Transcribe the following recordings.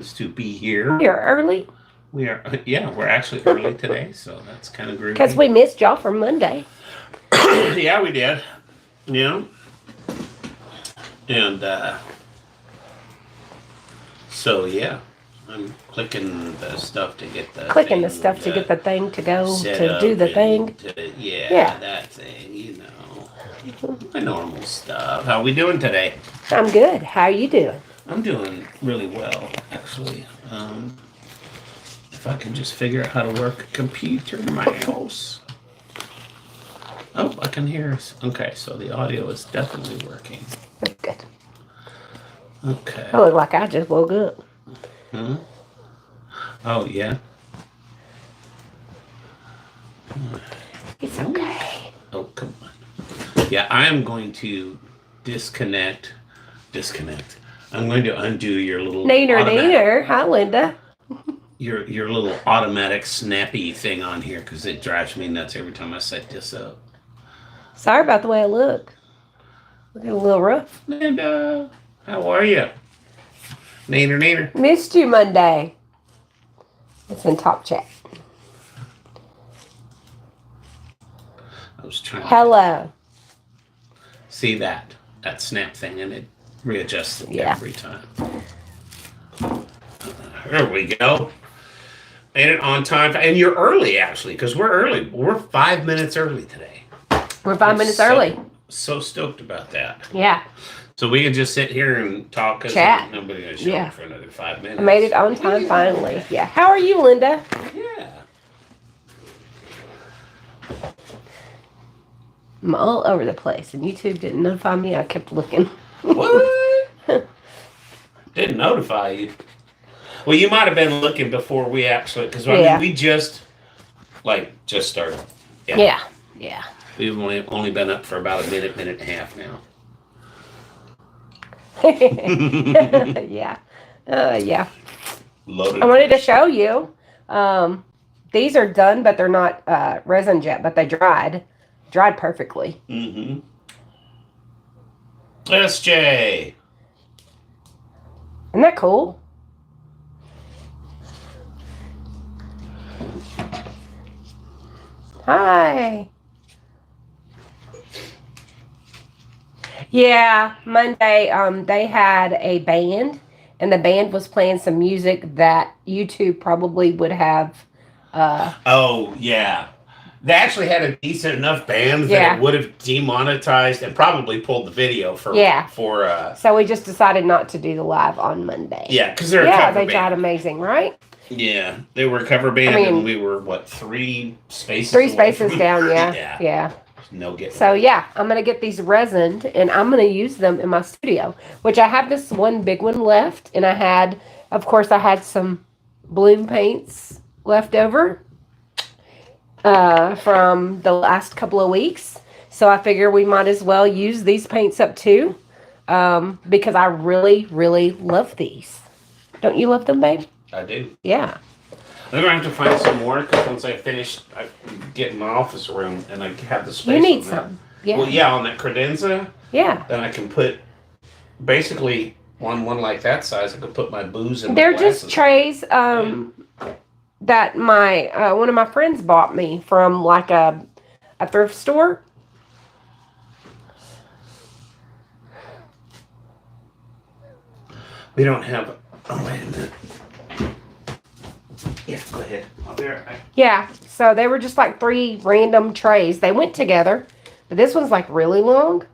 to be here. You're early? We are, yeah, we're actually early today, so that's kind of groovy. Because we missed y'all from Monday. Yeah, we did. Yeah. And so, yeah, I'm clicking the stuff to get the Clicking the stuff to get the thing to go to do the thing. Yeah, that thing, you know. My normal stuff. How we doing today? I'm good. How are you doing? I'm doing really well, actually. If I can just figure out how to work a computer mouse. Oh, I can hear us. Okay, so the audio is definitely working. Good. Okay. I look like I just woke up. Hmm? Oh, yeah? It's okay. Oh, come on. Yeah, I am going to disconnect. I'm going to undo your little Neener. Hi, Linda. Your little automatic snappy thing on here because it drives me nuts every time I set this up. Sorry about the way I look. Looking a little rough. Linda, how are you? Neener. Missed you Monday. It's in top chat. I was trying. Hello. See that snap thing, and it readjusts it every time. There we go. Made it on time, and you're early actually, because we're early. We're 5 minutes early today. We're 5 minutes early. So stoked about that. Yeah. So we can just sit here and talk. Chat. Nobody's gonna show up for another 5 minutes. I made it on time finally. Yeah. How are you, Linda? Yeah. I'm all over the place, and YouTube didn't notify me. I kept looking. What? Didn't notify you. Well, you might have been looking before we actually, because I mean, we just started. Yeah. We've only been up for about a minute and a half now. Yeah. Yeah. Loaded. I wanted to show you. These are done, but they're not resin jet, but they dried perfectly. Mm-hmm. SJ. Isn't that cool? Hi. Yeah, Monday, they had a band, and the band was playing some music that YouTube probably would have. Oh, yeah. They actually had a decent enough band that it would have demonetized and probably pulled the video for. So we just decided not to do the live on Monday. Yeah, because they're a cover band. They tried amazing, right? Yeah, they were a cover band, and we were, 3 spaces Three spaces down, yeah. No getting. So, yeah, I'm going to get these resined, and I'm going to use them in my studio, which I have this one big one left, and I had some bloom paints left over from the last couple of weeks. So I figure we might as well use these paints up, too, because I really, really love these. Don't you love them, babe? I do. Yeah. I'm going to have to find some more because once I finish getting my office room and I have the space. You need some. Yeah. Well, yeah, on that credenza. Yeah. Then I can put, basically, on one like that size, I could put my booze in. They're just trays that my one of my friends bought me from like a thrift store. We don't have. Oh, wait a minute. Yeah, go ahead. I'll be right back. Yeah, so they were just like 3 random trays. They went together, but this one's like really long.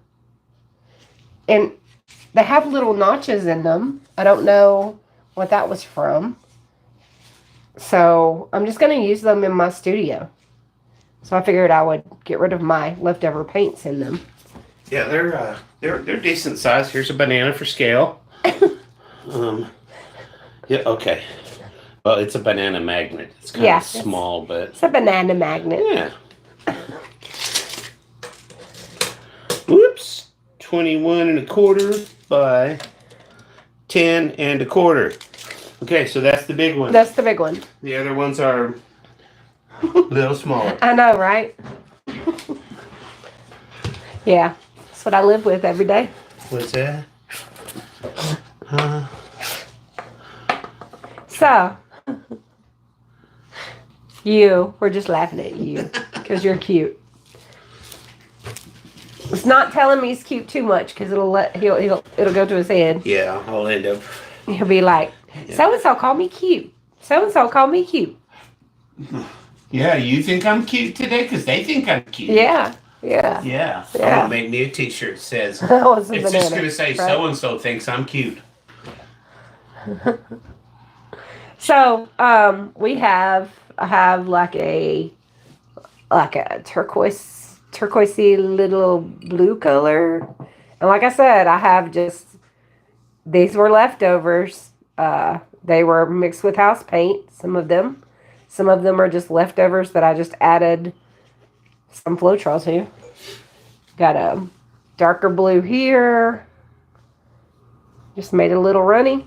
And they have little notches in them. I don't know what that was from. So I'm just going to use them in my studio. So I figured I would get rid of my leftover paints in them. Yeah, they're decent size. Here's a banana for scale. Yeah, okay. Well, it's a banana magnet. It's kind of small, but... It's a banana magnet. Yeah. Whoops. 21 1/4 by 10 1/4. Okay, so that's the big one. That's the big one. The other ones are a little smaller. I know, right? Yeah. That's what I live with every day. What's that? So, we're just laughing at you because you're cute. It's not telling me he's cute too much because it'll go to his head. Yeah, I'll end up. He'll be like, so and so called me cute. So and so called me cute. Yeah, you think I'm cute today because they think I'm cute. Yeah. I'm gonna make me a T-shirt that says it's just gonna say right? so and so thinks I'm cute. So I have like a turquoisey little blue color, and like I said, I have just these were leftovers. They were mixed with house paint. Some of them are just leftovers that I just added some Floetrol to. Got a darker blue here. Just made it a little runny.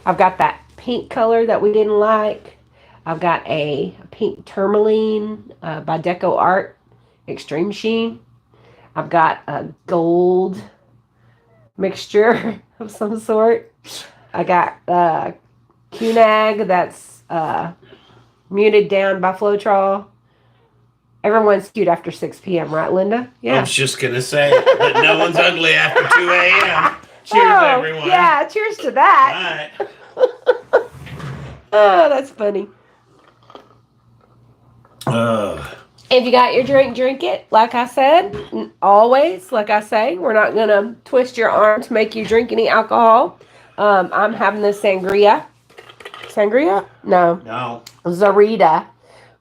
I've got that pink color that we didn't like. I've got a pink tourmaline by Deco Art Extreme Sheen. I've got a gold mixture of some sort. I got QNAG that's muted down by Floetrol. Everyone's cute after 6 p.m., right, Linda? Yeah. I was just going to say, but no one's ugly after 2 a.m. Cheers, everyone. Yeah, cheers to that. All right. Oh, that's funny. If you got your drink, drink it. Like I said, always, like I say, we're not going to twist your arm to make you drink any alcohol. I'm having the sangria. Sangria? No. Zarita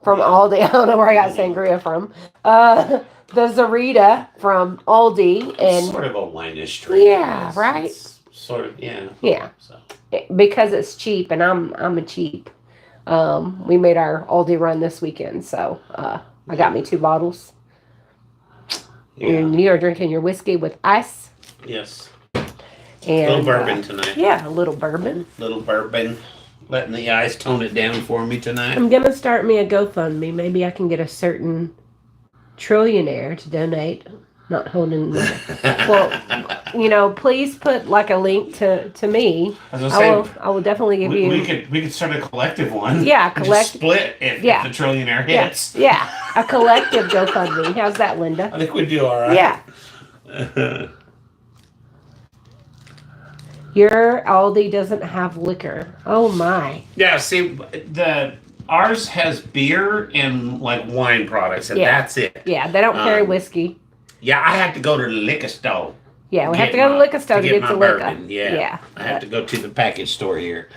from Aldi. I don't know where I got sangria from. The Zarita from Aldi. And sort of a wine-ish drink. Yeah, right? It's sort of, yeah. Yeah. So. Because it's cheap, and I'm a cheap. We made our Aldi run this weekend, so I got me 2 bottles. Yeah. And you're drinking your whiskey with ice. Yes. And, a little bourbon tonight. Yeah, a little bourbon. Letting the ice tone it down for me tonight. I'm going to start me a GoFundMe. Maybe I can get a certain trillionaire to donate. Not holding. Well, please put like a link to me. I will definitely give you. We could start a collective one. Yeah, split if the trillionaire hits. Yeah, a collective GoFundMe. How's that, Linda? I think we'd do all right. Yeah. Your Aldi doesn't have liquor. Oh my. Yeah. See, ours has beer and like wine products, and that's it. Yeah, they don't carry whiskey. Yeah, I have to go to the liquor store. Yeah, we have to go to the liquor store to get the liquor. Yeah. I have to go to the package store here.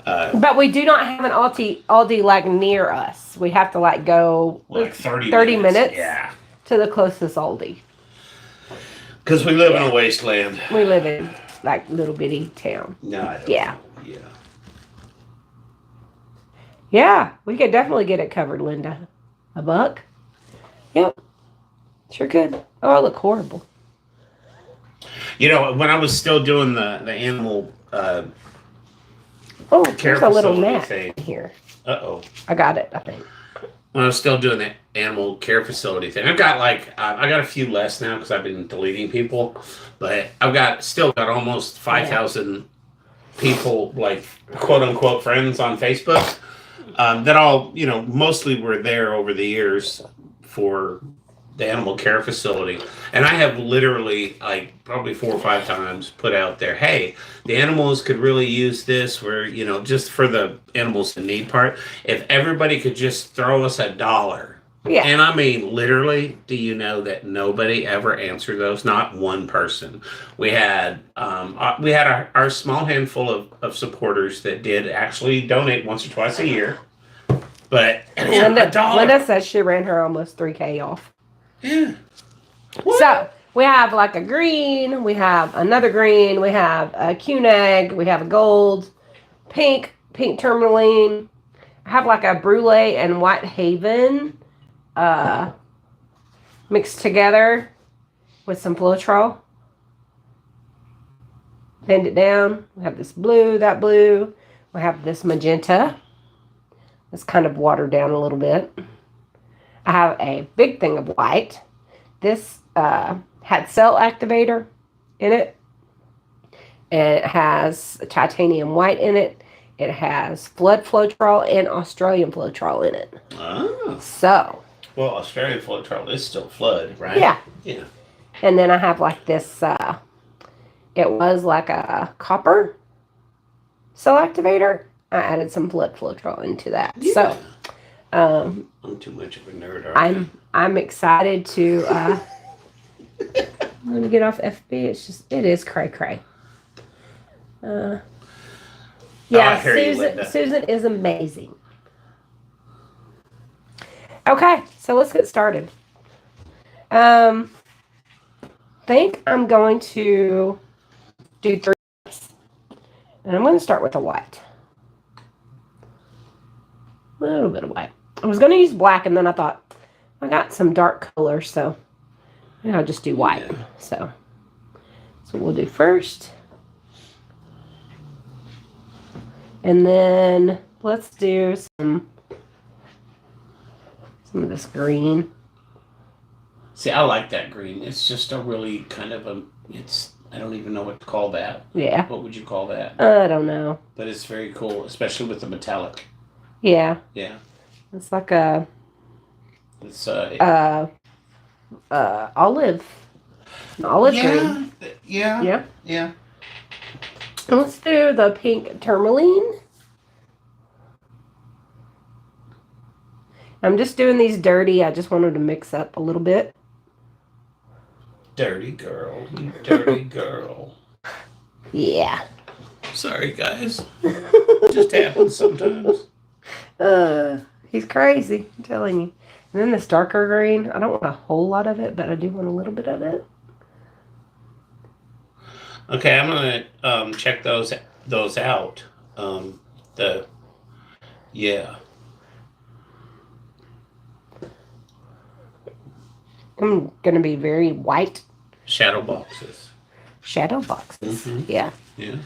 But we do not have an Aldi like near us. We have to like go like 30 minutes yeah. to the closest Aldi. Because we live in a wasteland. We live in like little bitty town. No, I don't. Yeah. Yeah, we could definitely get it covered, Linda. $1? Yep. Sure could. Oh, I look horrible. You know, when I was still doing the animal care there's a little mat thing here. Uh-oh. I got it, I think. When I was still doing the animal care facility thing, I've got I got a few less now because I've been deleting people, but I've still got almost 5,000 people, like quote unquote friends on Facebook, that all, mostly were there over the years for the animal care facility. And I have literally probably 4 or 5 times put out there, hey, the animals could really use this where, just for the animals in need part, if everybody could just throw us $1. Yeah. And I mean, literally, do you know that nobody ever answered those? Not one person. We had our small handful of supporters that did actually donate once or twice a year. But Linda says she ran her almost $3,000 off. Yeah. What? So we have like a green, we have another green, we have a QNAG, we have a gold, pink tourmaline. I have like a brulee and white haven mixed together with some Floetrol. Bend it down. We have this blue, that blue. We have this magenta. It's kind of watered down a little bit. I have a big thing of white. This had cell activator in it. And it has a titanium white in it. it has flood Floetrol and Australian Floetrol in it. Oh. So. Well, Australian Floetrol is still flood, right? Yeah. Yeah. And then I have like this, it was like a copper cell activator. I added some flood Floetrol into that. Yeah. So, I'm too much of a nerd. I'm excited to, let me get off FB. It is cray cray. Yeah, Susan is amazing. Okay, so let's get started. Think I'm going to do 3 whites. And I'm going to start with a white. A little bit of white. I was going to use black, and then I thought, I got some dark color, so I'll just do white. Yeah. So that's what we'll do first. And then let's do some of this green. See, I like that green. It's just a really kind of I don't even know what to call that. Yeah. What would you call that? I don't know. But it's very cool, especially with the metallic. Yeah. Yeah. It's like a... It's olive. An olive green. Yeah. Yeah. Yeah. And let's do the pink tourmaline. I'm just doing these dirty. I just wanted to mix up a little bit. Dirty girl. You dirty girl. Yeah. Sorry, guys. Just happens sometimes. He's crazy. I'm telling you. And then this darker green. I don't want a whole lot of it, but I do want a little bit of it. Okay, I'm gonna check those out. Yeah. I'm gonna be very white. Shadow boxes. Shadow boxes. Mm-hmm. Yeah. Yeah.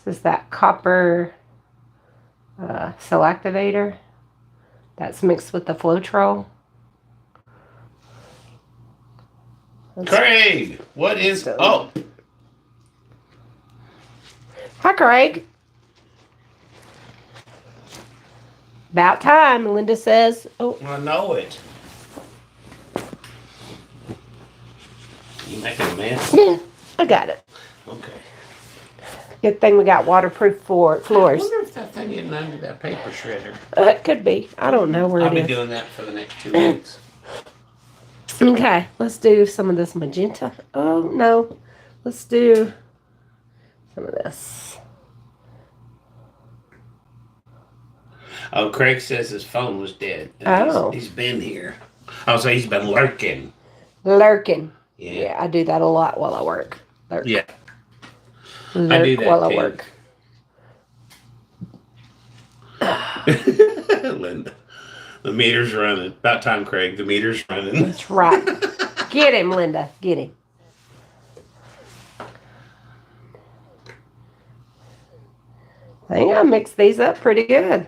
This is that copper cell activator that's mixed with the Floetrol. Craig, what is... Oh. Hi, Craig. About time, Linda says. Oh. I know it. You making a mess? Yeah, I got it. Okay. Good thing we got waterproof floors. I wonder if that thing isn't under that paper shredder. It could be. I don't know where it is. I'll be doing that for the next 2 weeks. Okay, let's do some of this magenta. Oh, no. Let's do some of this. Oh, Craig says his phone was dead. Oh. He's been here. Oh, so he's been lurking. Lurking. Yeah. Yeah, I do that a lot while I work. Lurk. Yeah. Lurk I do that while too. I work. Linda. The meter's running. About time, Craig. The meter's running. That's right. Get him, Linda. Get him. I think I mixed these up pretty good.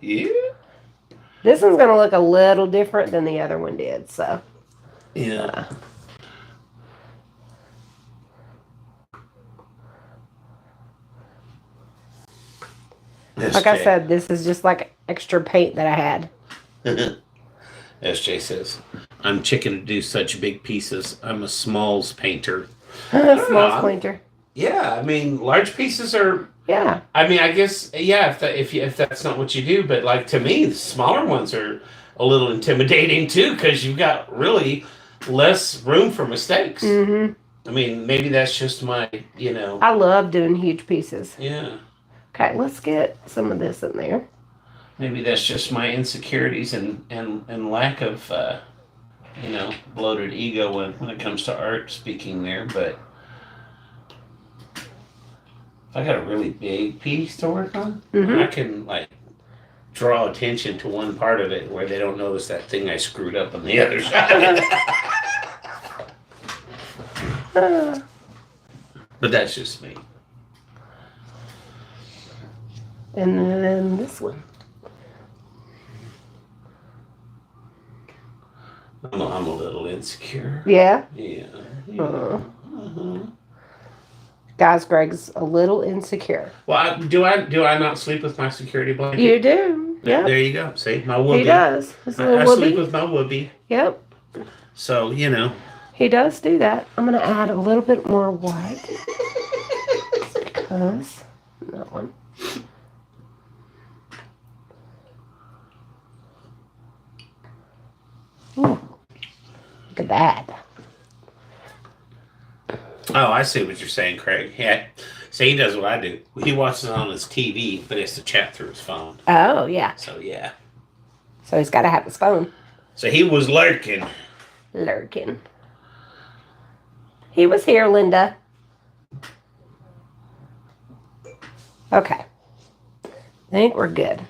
Yeah. This one's going to look a little different than the other one did, so. Yeah. Like I said, this is just like extra paint that I had. SJ says, I'm chicken to do such big pieces. I'm a smalls painter. Smalls painter. Yeah, I mean, large pieces are... Yeah. I mean, I guess, yeah, if that's not what you do, but like to me, the smaller ones are a little intimidating too, because you've got really less room for mistakes. Mm-hmm. I mean, maybe that's just my, I love doing huge pieces. Yeah. Okay, let's get some of this in there. Maybe that's just my insecurities and lack of, bloated ego when it comes to art speaking there. But if I got a really big piece to work on, I can, draw attention to one part of it where they don't notice that thing I screwed up on the other side. But that's just me. And then this one. I'm a little insecure. Yeah? Yeah. Guys, Greg's a little insecure. Well, do I not sleep with my security blanket? You do. Yeah, Yep. there you go. See, my whoopee. He does. His little I whoopee. sleep with my whoopee. Yep. So, you know. He does do that. I'm going to add a little bit more white. Because that one. Ooh, look at that. Oh, I see what you're saying, Craig. Yeah. See, he does what I do. He watches it on his TV, but he has to chat through his phone. Oh, yeah. So, yeah. So he's got to have his phone. So he was lurking. Lurking. He was here, Linda. Okay. I think we're good.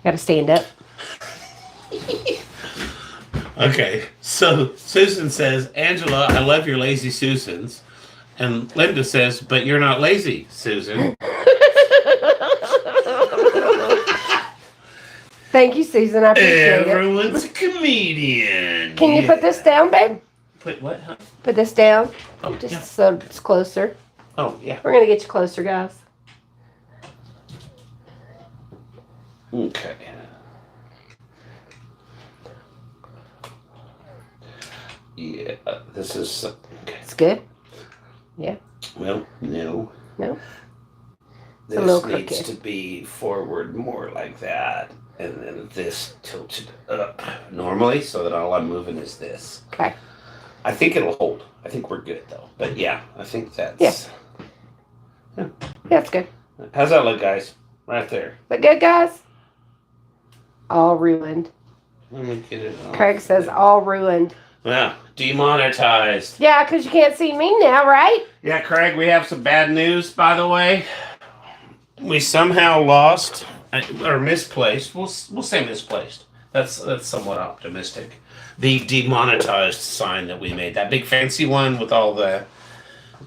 Got to stand up. Okay, so Susan says, Angela, I love your lazy Susans. And Linda says, but you're not lazy, Susan. Thank you, Susan. I appreciate Everyone's a comedian. it. Can you put this down, babe? Put what? Huh? Put this down. Oh, Just yeah. so it's closer. Oh, yeah. We're going to get you closer, guys. Okay. Yeah, this is... Okay. It's good. Yeah. Well, no. No? This a little needs crooked. to be forward more like that. And then this tilted up normally so that all I'm moving is this. Okay. I think it'll hold. I think we're good though. But yeah, I think that's... Yeah. Yeah, it's good. How's that look, guys? Right there. But good, guys? All ruined. Let me get it off. Craig says all ruined. Well, demonetized. Yeah, because you can't see me now, right? Yeah, Craig, we have some bad news, by the way. We somehow lost, or misplaced, we'll say misplaced. That's somewhat optimistic. The demonetized sign that we made, that big fancy one with all the,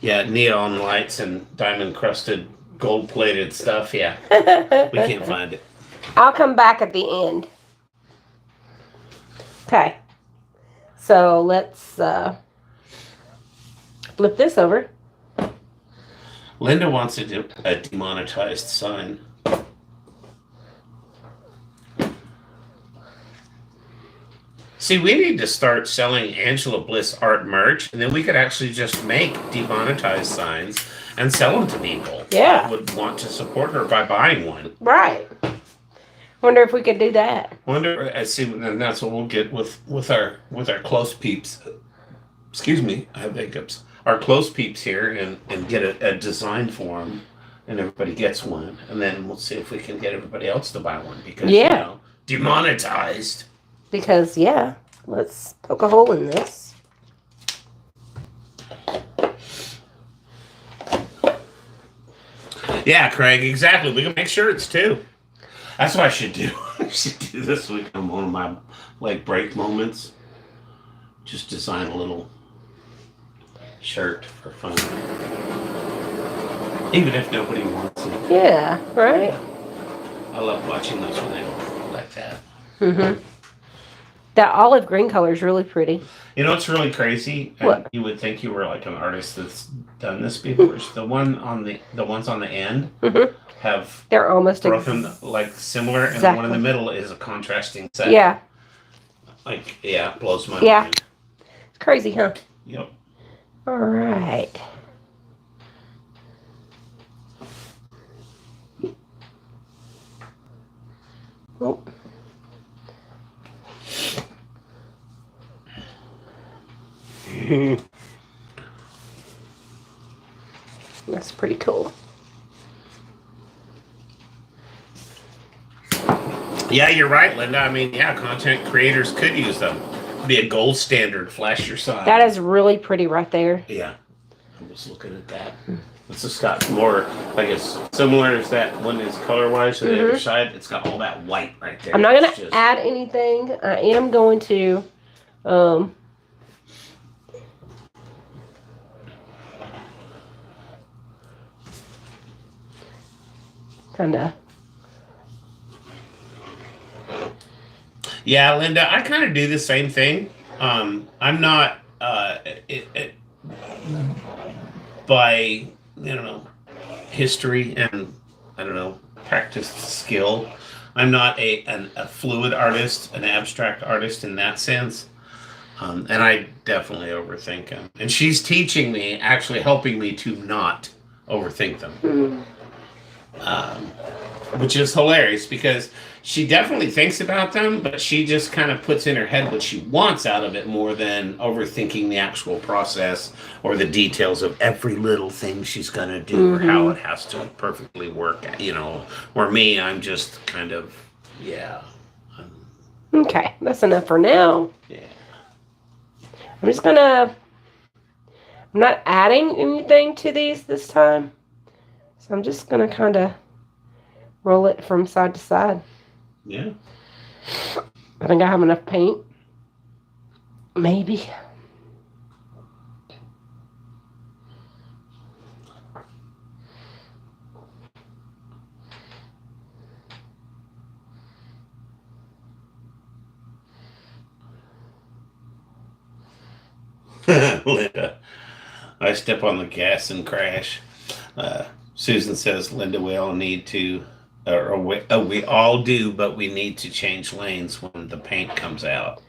neon lights and diamond-crusted, gold-plated stuff, yeah. We can't find it. I'll come back at the end. Okay. So let's flip this over. Linda wants to do a demonetized sign. See, we need to start selling Angela Bliss art merch, and then we could actually just make demonetized signs and sell them to people Yeah. that would want to support her by buying one. Right. Wonder if we could do that. Wonder, I see, and that's what we'll get with our close peeps. Excuse me, I have hiccups. Our close peeps here and get a design for them, and everybody gets one, and then we'll see if we can get everybody else to buy one because demonetized. Because let's poke a hole in this. Yeah, Craig, exactly. We can make shirts too. That's what I should do. I should do this week on one of my break moments. Just design a little shirt for fun. Even if nobody wants it. Yeah, right? I love watching those when they go like that. Mm-hmm. That olive green color is really pretty. You know what's really crazy? What? You would think you were like an artist that's done this before. The ones on the end have They're almost broken like similar, and the one in the middle is a contrasting set. Yeah. Blows my Yeah. mind. It's crazy, huh? Yep. All right. Oh. That's pretty cool. Yeah, you're right, Linda. I mean, content creators could use them. Be a gold standard. Flash your sign. That is really pretty right there. Yeah. I'm just looking at that. It's just got more, I guess, similar as that one is color-wise to the other side. It's got all that white right there. I'm not going to add anything. I am going to kind of Yeah, Linda, I kind of do the same thing. I'm not by history and I don't know practiced skill. I'm not a fluid artist, an abstract artist in that sense. And I definitely overthink them. And she's teaching me, actually helping me to not overthink them. Hmm. Um, which is hilarious because she definitely thinks about them, but she just kind of puts in her head what she wants out of it more than overthinking the actual process or the details of every little thing she's going to do or how it has to perfectly work. Or me, I'm just kind of, yeah. Okay, that's enough for now. Yeah. I'm not adding anything to these this time. So I'm just going to kind of roll it from side to side. Yeah. I think I have enough paint. Maybe. Linda, I step on the gas and crash. Susan says, Linda, we all need to, we all do, but we need to change lanes when the paint comes out.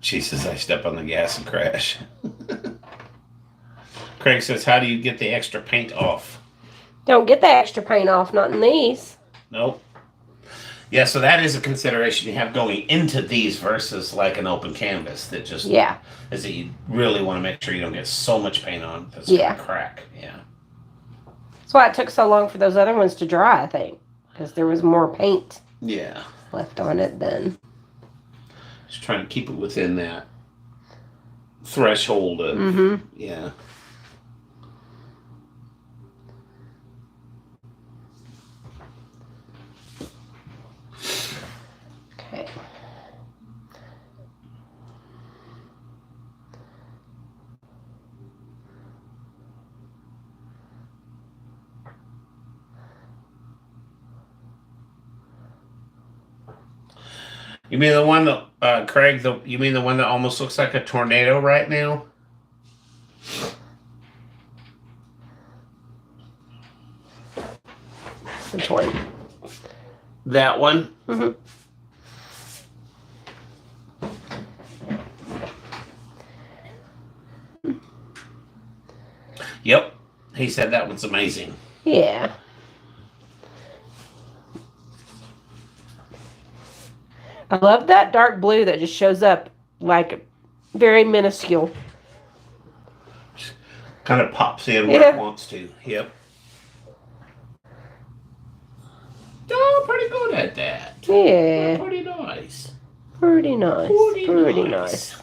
She says, I step on the gas and crash. Craig says, how do you get the extra paint off? Don't get the extra paint off, not in these. Nope. Yeah, so that is a consideration you have going into these versus like an open canvas that just is that you really want to make sure you don't get so much paint on that's going to crack. Yeah. That's why it took so long for those other ones to dry, I think, because there was more paint left on it then. Just trying to keep it within that threshold of, yeah. Okay. You mean the one that, Craig, you mean the one that almost looks like a tornado right now? Which one? That one? Yep. He said that one's amazing. Yeah. I love that dark blue that just shows up like very minuscule. Kind of pops in where it wants to. Yep. Oh, pretty good at that. Yeah. Pretty nice. Pretty nice. Pretty nice.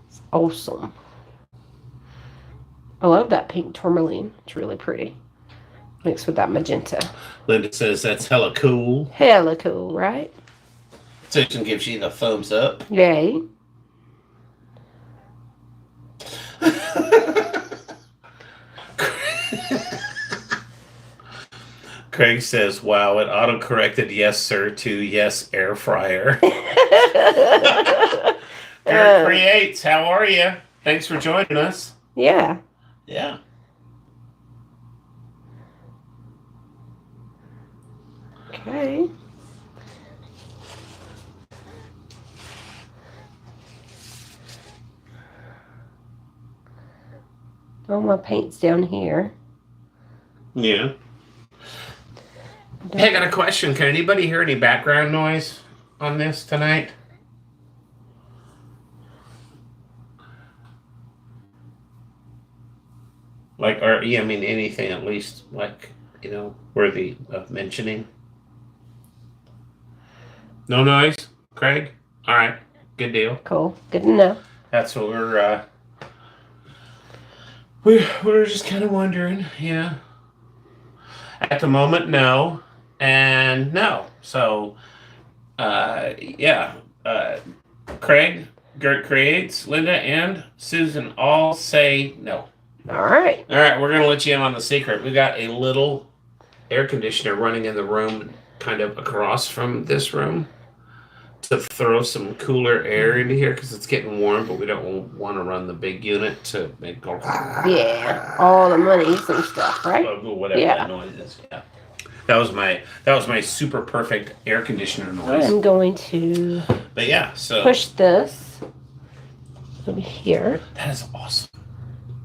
It's awesome. I love that pink tourmaline. It's really pretty. Mixed with that magenta. Linda says that's hella cool. Hella cool, right? Susan gives you the thumbs up. Yay. Craig says, wow, it auto-corrected yes, sir, to yes, air fryer. Eric Creates, how are you? Thanks for joining us. Yeah. Yeah. Okay. All my paint's down here. Yeah. Hey, I got a question. Can anybody hear any background noise on this tonight? Like, or, yeah, I mean, anything at least, like, worthy of mentioning? No noise, Craig? All right. Good deal. Cool. Good to know. That's what we're just kind of wondering, yeah. At the moment, no. And no. So, yeah. Craig, Gert Creates, Linda, and Susan all say no. All right. All right, we're going to let you in on the secret. We got a little air conditioner running in the room kind of across from this room to throw some cooler air into here because it's getting warm, but we don't want to run the big unit to make go. Yeah, all the monies and stuff, right? Whatever that noise is. Yeah, that was my super perfect air conditioner noise. I'm going to. But yeah, so push this over here. That is awesome.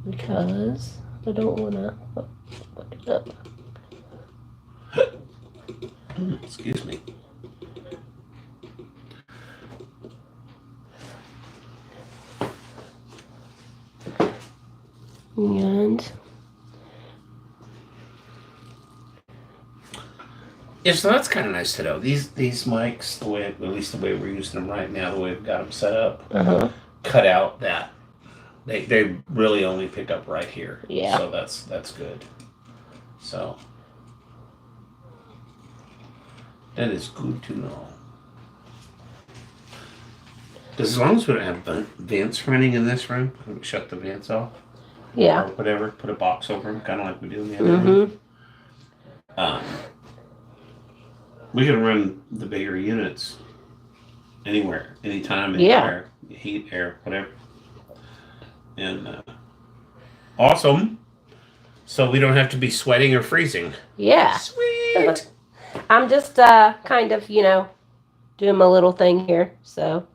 Because I don't want to fuck it up. Excuse me. And yeah, so that's kind of nice to know. These mics, the way, at least the way we're using them right now, the way we've got them set up, cut out that they really only pick up right here. Yeah. So that's good. So that is good to know. As long as we don't have vents running in this room, can we shut the vents off? Yeah. Or whatever, put a box over them, kind of like we do in the other room. We can run the bigger units anywhere, anytime, anywhere, heat, air, whatever. And awesome. So we don't have to be sweating or freezing. Yeah. Sweet. I'm just kind of, doing my little thing here. So.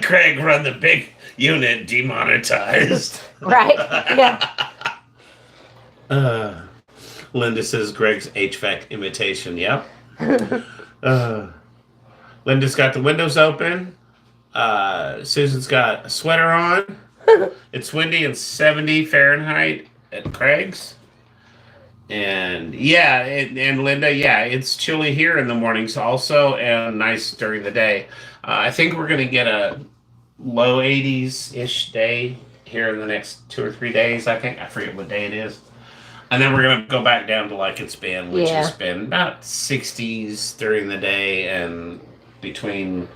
Craig, run the big unit, demonetized. Right. Yeah. Linda says Greg's HVAC imitation. Yep. Linda's got the windows open. Susan's got a sweater on. It's windy and 70 Fahrenheit at Craig's. And yeah, and Linda, yeah, it's chilly here in the mornings also, and nice during the day. I think we're going to get a low 80s-ish day here in the next 2 or 3 days, I think. I forget what day it is. And then we're going to go back down to like it's been, which has been about 60s during the day and between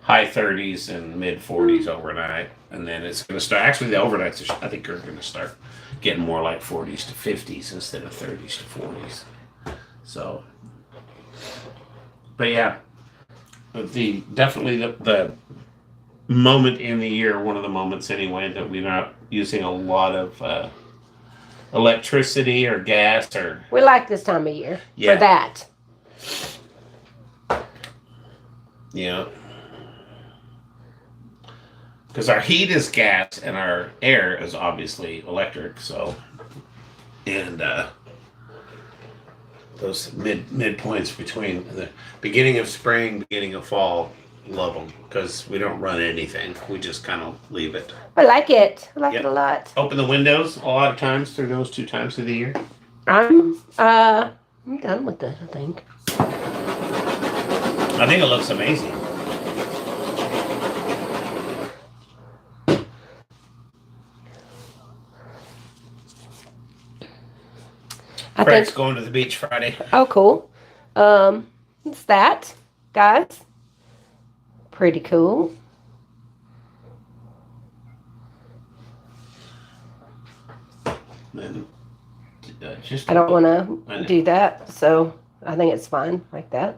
high 30s and mid 40s overnight. And then it's going to start, actually the overnights, I think are going to start getting more like 40s to 50s instead of 30s to 40s. So, but yeah, definitely the moment in the year, one of the moments anyway, that we're not using a lot of electricity or gas or. We like this time of year for that. Yeah. Because our heat is gas and our air is obviously electric, so. And those midpoints between the beginning of spring, beginning of fall, love them because we don't run anything. We just kind of leave it. I like it. I like it a lot. Open the windows a lot of times through those 2 times of the year. I'm done with it, I think. I think it looks amazing. Craig's going to the beach Friday. Oh, cool. It's that, guys. Pretty cool. And, I don't want to do that, so I think it's fine like that.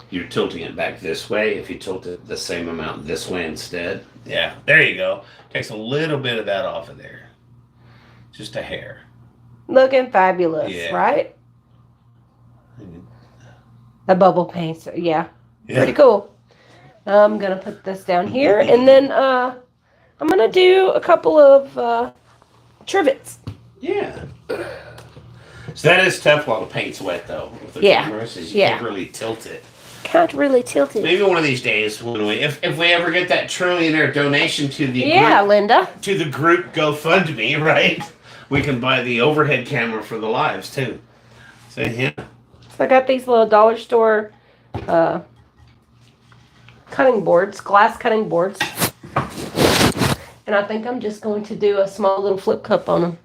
You're tilting it back this way. If you tilt it the same amount this way instead. Yeah, there you go. Takes a little bit of that off of there. Just a hair. Looking fabulous, right? The bubble paints, yeah. Pretty cool. I'm going to put this down here, and then I'm going to do a couple of trivets. Yeah. So that is tough while the paint's wet, though. With the cameras, you can't really tilt it. Can't really tilt it. Maybe one of these days, when if we ever get that trillionaire donation to the group, Linda, to the group GoFundMe, right? We can buy the overhead camera for the lives too. So yeah. So I got these little dollar store cutting boards, glass cutting boards, and I think I'm just going to do a small little flip cup on them.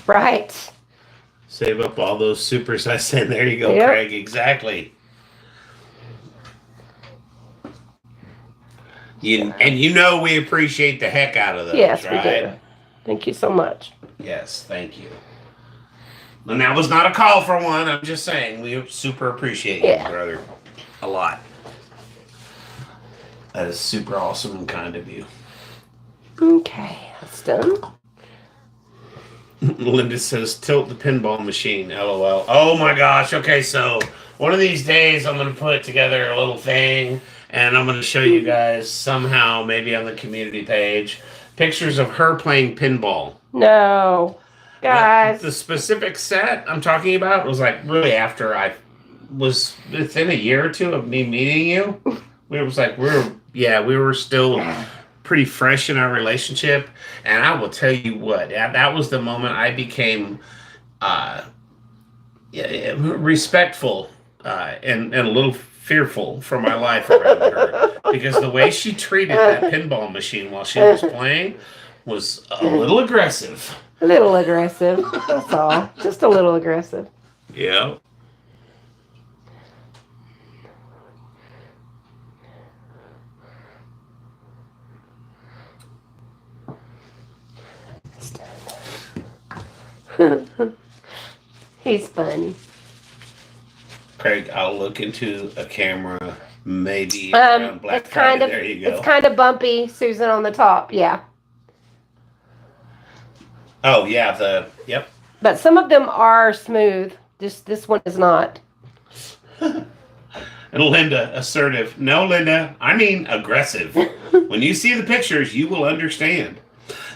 Right. Save up all those supers I sent. There you go, Craig. Exactly. And you know we appreciate the heck out of those, Yes, right? we do. Thank you so much. Yes, thank you. And that was not a call for one. I'm just saying we super appreciate you, brother. A lot. That is super awesome and kind of you. Okay, that's done. Linda says, tilt the pinball machine, LOL. Oh my gosh. Okay, so one of these days I'm going to put together a little thing and I'm going to show you guys somehow, maybe on the community page, pictures of her playing pinball. No. Guys. The specific set I'm talking about was like really after I was within a year or two of me meeting you. We were still pretty fresh in our relationship, and I will tell you what, that was the moment I became respectful and a little fearful for my life around her, because the way she treated that pinball machine while she was playing was a little aggressive. A little aggressive, that's all. Just a little aggressive. Yeah. He's funny. Craig, I'll look into a camera maybe around Black Friday. There you go. It's kind of bumpy, Susan, on the top. Yeah. Oh, yeah. Yep. But some of them are smooth. This one is not. And Linda, assertive. No, Linda, I mean aggressive. When you see the pictures, you will understand.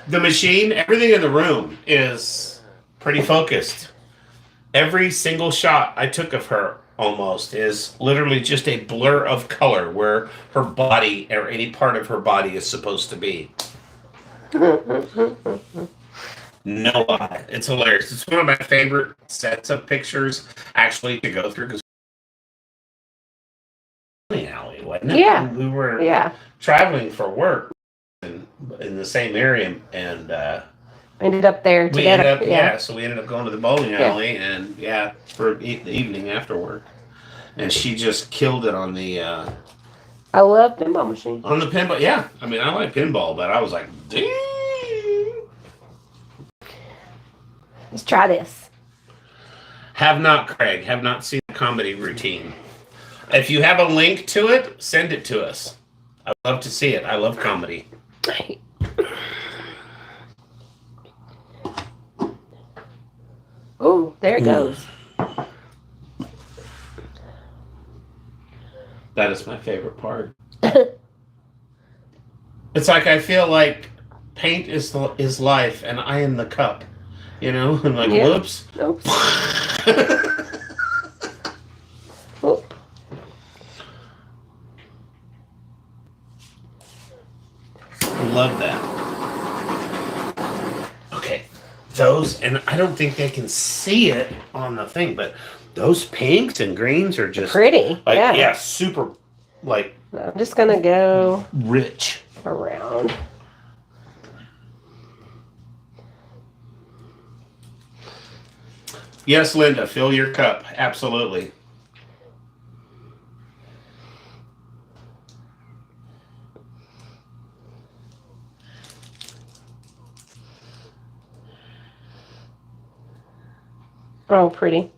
The machine, everything in the room is pretty focused. Every single shot I took of her almost is literally just a blur of color where her body or any part of her body is supposed to be. No lie. It's hilarious. It's one of my favorite sets of pictures actually to go through, because alley, wasn't it? Yeah. We were traveling for work in the same area, and ended up there together. So we ended up going to the bowling alley and for the evening after work. And she just killed it on the I love pinball machine. On the pinball, yeah. I mean, I like pinball, but I was like, dang. Let's try this. Have not seen the comedy routine. If you have a link to it, send it to us. I'd love to see it. I love comedy. Oh, there it goes. That is my favorite part. It's like I feel like paint is life and I am the cup. You know? I'm like, whoops. Oops. Oop. Love that. Okay. Those, and I don't think they can see it on the thing, but those pinks and greens are just pretty. Like, super, like. I'm just going to go rich around. Yes, Linda, fill your cup. Absolutely. Oh, pretty.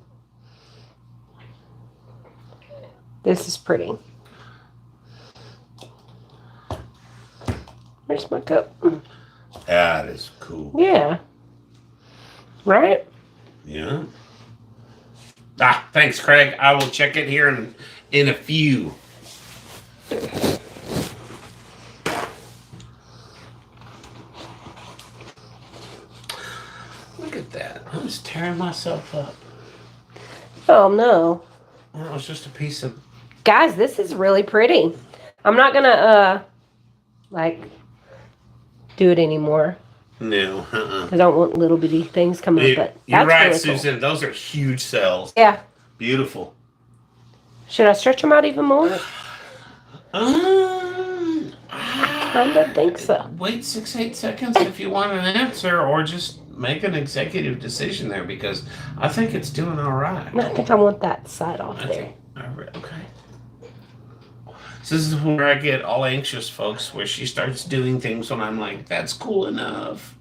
This is pretty. Where's my cup? That is cool. Yeah. Right? Yeah. Thanks, Craig. I will check it here in a few. Look at that. I was tearing myself up. Oh, no. Well, it was just a piece of... Guys, this is really pretty. I'm not going to, do it anymore. No, Because I don't want little bitty things coming up. But you're right, really Susan. Cool. Those are huge cells. Yeah. Beautiful. Should I stretch them out even more? I don't think so. Wait 6-8 seconds if you want an answer, or just make an executive decision there, because I think it's doing all right. I think I want that side off there. Okay. This is where I get all anxious, folks, where she starts doing things when I'm like, that's cool enough.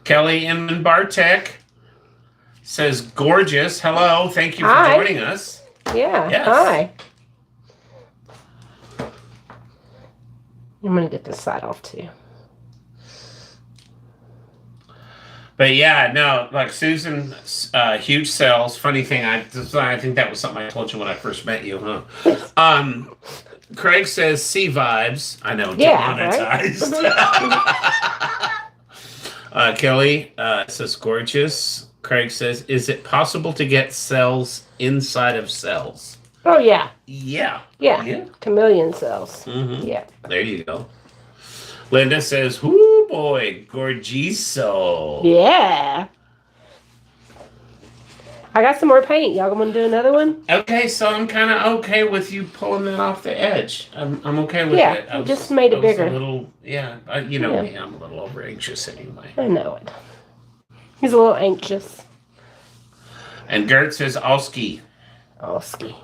Kelly Inman Bartek says, gorgeous. Hello. Thank you for Hi. joining us. Yeah. Yes. Hi. I'm going to get this side off too. But yeah, no, like Susan, huge sales. Funny thing, I think that was something I told you when I first met you, huh? Craig says, "See vibes." I know, demonetized. Right? Kelly says, "Gorgeous." Craig says, "Is it possible to get cells inside of cells?" Oh yeah. Yeah. Yeah. Chameleon cells. Mm-hmm. Yeah. There you go. Linda says, "Whoo boy, gorgiso." Yeah. I got some more paint. Y'all want to do another one? Okay, so I'm kind of okay with you pulling that off the edge. I'm okay with it. Yeah, just made it bigger. A little, you know me, I'm a little over anxious anyway. I know it. He's a little anxious. And Gert says, "Oski." Oski.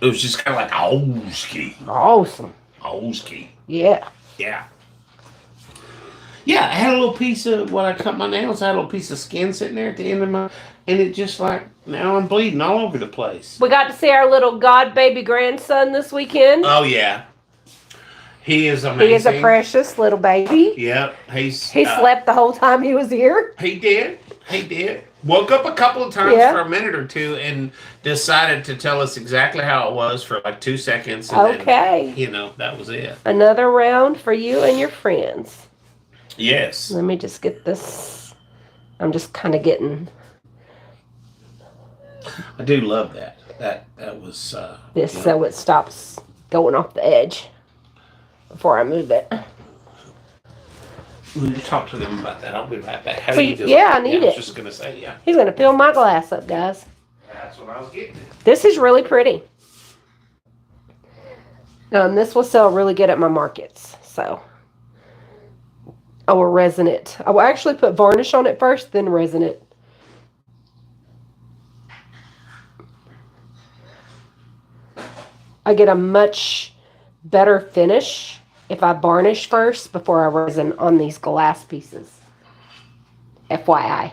It was just kind of like, Oski. Awesome. Oski. Yeah. Yeah. Yeah, I had a little piece of, when I cut my nails, I had a little piece of skin sitting there at the end of my, and it just like, now I'm bleeding all over the place. We got to see our little god baby grandson this weekend. Oh, yeah. He is amazing. He is a precious little baby. Yep. He slept the whole time he was here. He did. Woke up a couple of times for a minute or two and decided to tell us exactly how it was for like 2 seconds. And then, that was it. Another round for you and your friends. Yes. Let me just get this. I'm just kind of getting. I do love that. That was. This so it stops going off the edge before I move it. We'll talk to them about that. I'll be right back. How do you do it? I need it. I was just going to say, yeah. He's going to fill my glass up, guys. That's what I was getting at. This is really pretty. This will sell really good at my markets. So I will resin it. I will actually put varnish on it first, then resin it. I get a much better finish if I varnish first before I resin on these glass pieces. FYI.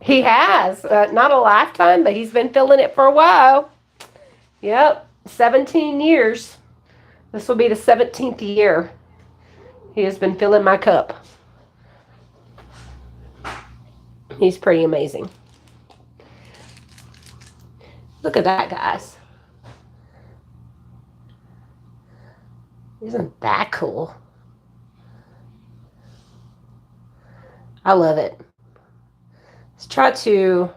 He has. Not a lifetime, but he's been filling it for a while. Yep. 17 years. This will be the 17th year he has been filling my cup. He's pretty amazing. Look at that, guys. Isn't that cool? I love it. Let's try to,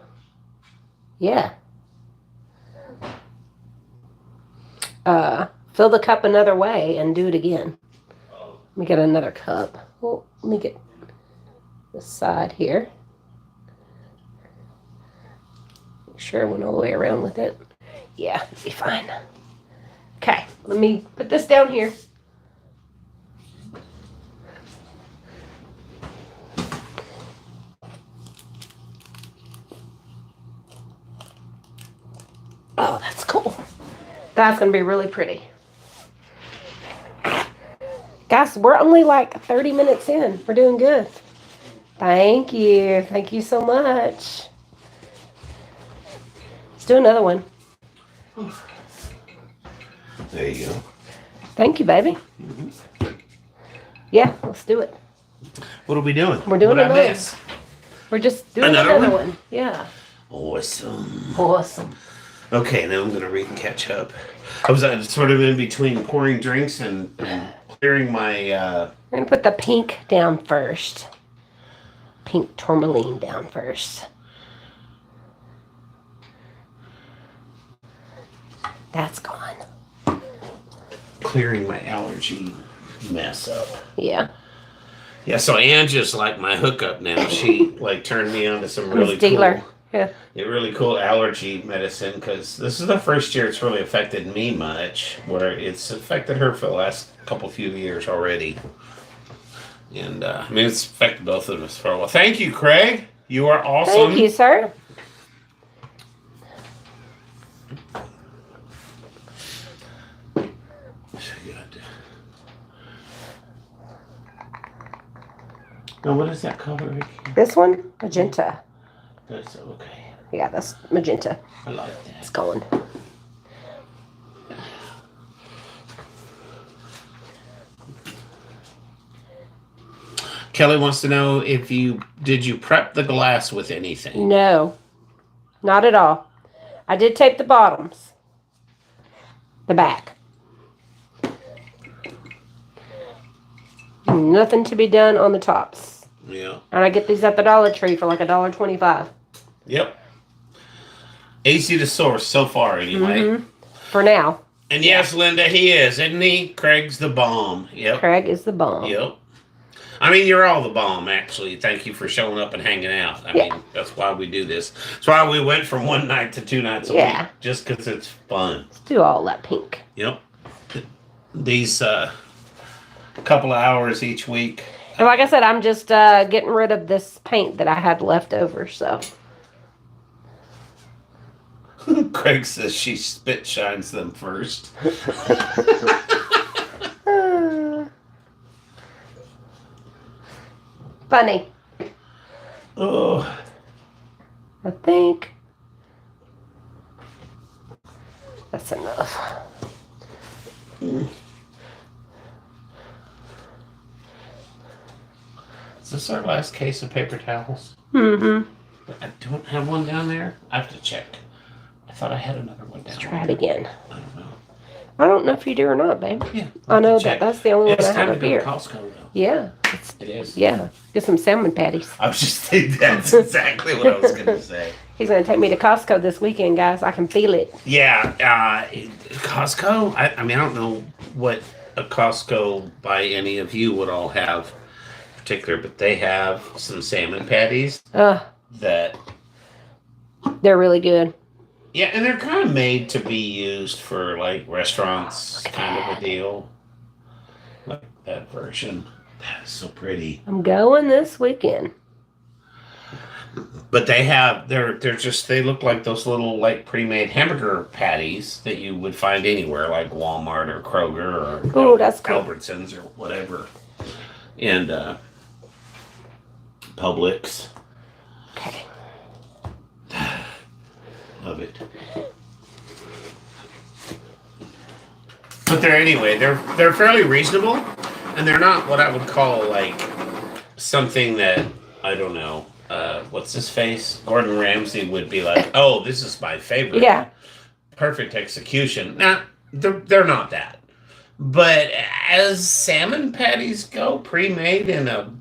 fill the cup another way and do it again. Let me get another cup. Well, let me get this side here. Make sure I went all the way around with it. Yeah, it'll be fine. Okay, let me put this down here. Oh, that's cool. That's going to be really pretty. Guys, we're only like 30 minutes in. We're doing good. Thank you. Thank you so much. Let's do another one. There you go. Thank you, baby. Mm-hmm. Yeah, let's do it. What are we doing? We're doing another. We're just doing another one. Yeah. Awesome. Okay, now I'm going to read and catch up. I was sort of in between pouring drinks and clearing my... I'm going to put the pink down first. Pink tourmaline down first. That's gone. Clearing my allergy mess up. Yeah. Yeah, so Angie's like my hookup now. She like turned me on to some really cool... Yeah. Get really cool allergy medicine because this is the first year it's really affected me much, where it's affected her for the last few years already. And I mean, it's affected both of us for a while. Thank you, Craig. You are awesome. Thank you, sir. Now, what is that color right here? This one, magenta. That's okay. Yeah, that's magenta. I like that. It's going. Kelly wants to know if did you prep the glass with anything? No, not at all. I did tape the bottoms, the back. Nothing to be done on the tops. Yeah. And I get these at the Dollar Tree for like $1.25. Yep. Easy to source so far, anyway. Mm-hmm. For now. And yes, Linda, he is, isn't he? Craig's the bomb. Yep. Craig is the bomb. Yep. I mean, you're all the bomb, actually. Thank you for showing up and hanging out. I mean, that's why we do this. That's why we went from 1 night to 2 nights a week. Just because it's fun. Let's do all that pink. Yep. These couple of hours each week. And like I said, I'm just getting rid of this paint that I had left over, so. Craig says she spit shines them first. Funny. Oh. I think that's enough. Is this our last case of paper towels? Mm-hmm. I don't have one down there. I have to check. I thought I had another one down Let's there. try it again. I don't know. I don't know if you do or not, babe. Yeah. I know that's the only one I have to up go here. to Costco, though. Yeah. It is. Yeah. Get some salmon patties. I was just thinking that's exactly what I was going to say. He's going to take me to Costco this weekend, guys. I can feel it. Yeah. Costco? I mean, I don't know what a Costco by any of you would all have in particular, but they have some salmon patties that... They're really good. Yeah, and they're kind of made to be used for, like, restaurants kind of a deal. Like that version. That is so pretty. I'm going this weekend. But they look like those little, like, pre-made hamburger patties that you would find anywhere, like Walmart or Kroger or that's cool. Albertsons or whatever. And Publix. Okay. Love it. But they're fairly reasonable, and they're not what I would call like something that I don't know. What's his face? Gordon Ramsay would be like, "Oh, this is my favorite." Yeah. Perfect execution. Now they're not that, but as salmon patties go, pre-made in a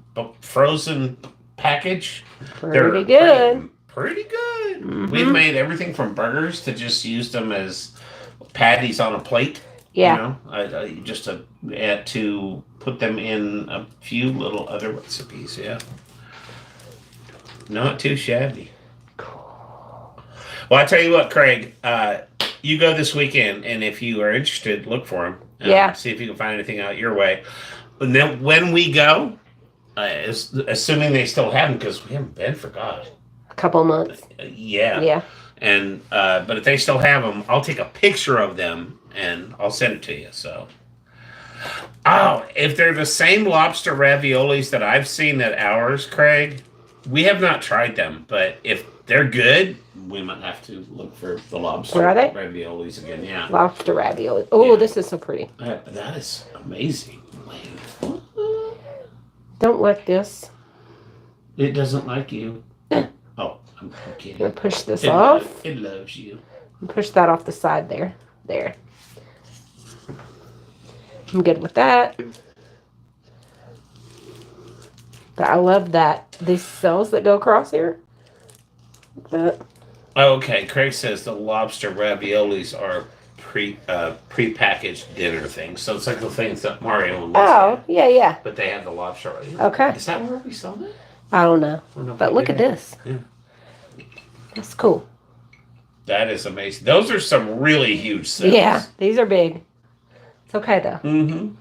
frozen package, Pretty good. Pretty good. Mm-hmm. We've made everything from burgers to just used them as patties on a plate. Yeah. You know, just to put them in a few little other recipes. Yeah. Not too shabby. Cool. Well, I tell you what, Craig. You go this weekend, and if you are interested, look for them. See if you can find anything out your way. And then when we go, assuming they still have them, because we haven't been for God. Couple months. Yeah. And but if they still have them, I'll take a picture of them and I'll send it to you. So, if they're the same lobster raviolis that I've seen at ours, Craig, we have not tried them. But if they're good, we might have to look for the lobster raviolis again. Yeah, lobster ravioli. Oh, this is so pretty. That is amazing. Don't like this. It doesn't like you. Oh, I'm kidding. I'm gonna push this off. It loves you. Push that off the side there. There. I'm good with that. But I love that. These cells that go across here. That. Okay, Craig says the lobster raviolis are pre-packaged dinner things. So it's like the things that Mario and Liz had. Yeah. But they have the lobster. Okay. Is that where we saw that? I don't know. But look at this. Yeah. It's cool. That is amazing. Those are some really huge cells. Yeah, these are big. It's okay though. Mm-hmm.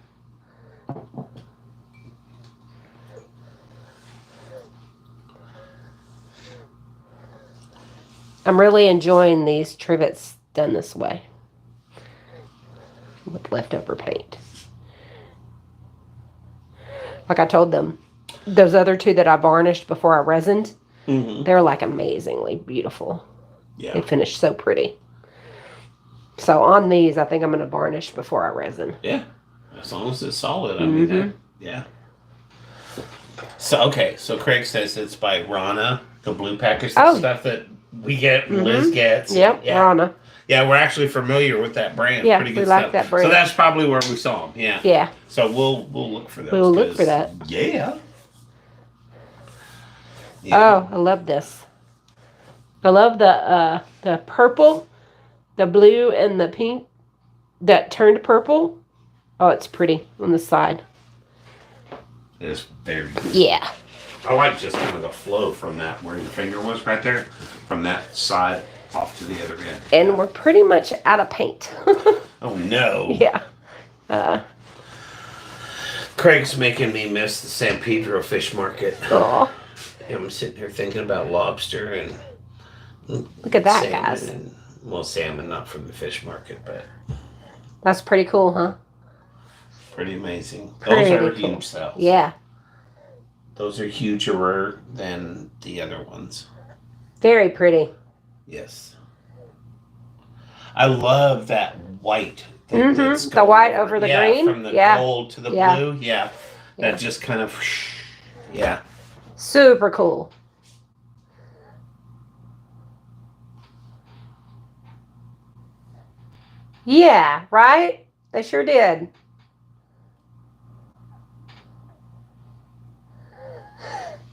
I'm really enjoying these trivets done this way with leftover paint. Like I told them, those other two that I varnished before I resined, they're like amazingly beautiful. Yeah. They finish so pretty. So on these, I think I'm going to varnish before I resin. Yeah. As long as it's solid. I mean, yeah. So, okay. So Craig says it's by Rana, the blue package stuff that we get, Liz gets. Yep, yeah. Rana. Yeah, we're actually familiar with that brand. Yeah, Pretty good we like stuff. that brand. So that's probably where we saw them. Yeah. Yeah. So we'll look for those. We'll look for that. Yeah. Oh, I love this. I love the purple, the blue, and the pink that turned purple. Oh, it's pretty on the side. It is very good. Yeah. I like just kind of the flow from that, where your finger was right there, from that side off to the other end. And we're pretty much out of paint. Oh, no. Yeah. Craig's making me miss the San Pedro fish market. Oh, I'm sitting here thinking about lobster and look at that, salmon guys. and, well, salmon, not from the fish market, but That's pretty cool, huh? pretty amazing. Pretty Those are cool. huge cells. Yeah. Those are huger than the other ones. Very pretty. Yes. I love that white. That's The going white over the green. From the Yeah. gold to the Yeah. blue. Yeah. That Yeah. just kind of, yeah. Super cool. Yeah, right? They sure did.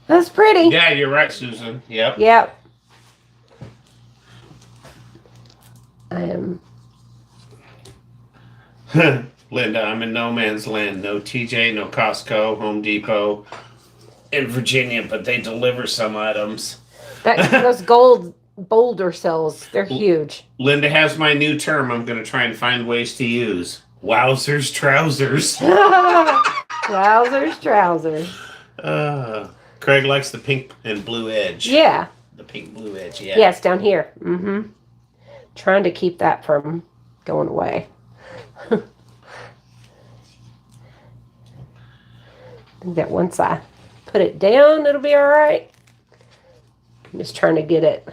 That's pretty. Yeah, you're right, Susan. Yep. Yep. I am. Linda, I'm in no man's land. No TJ, no Costco, Home Depot in Virginia, but they deliver some items. Those gold boulder cells, they're huge. Linda has my new term I'm going to try and find ways to use. Wowzers, trousers. Trousers. Craig likes the pink and blue edge. Yeah. The pink blue edge, yeah. Yes, down here. Mm-hmm. Trying to keep that from going away. I think that once I put it down, it'll be all right. I'm just trying to get it.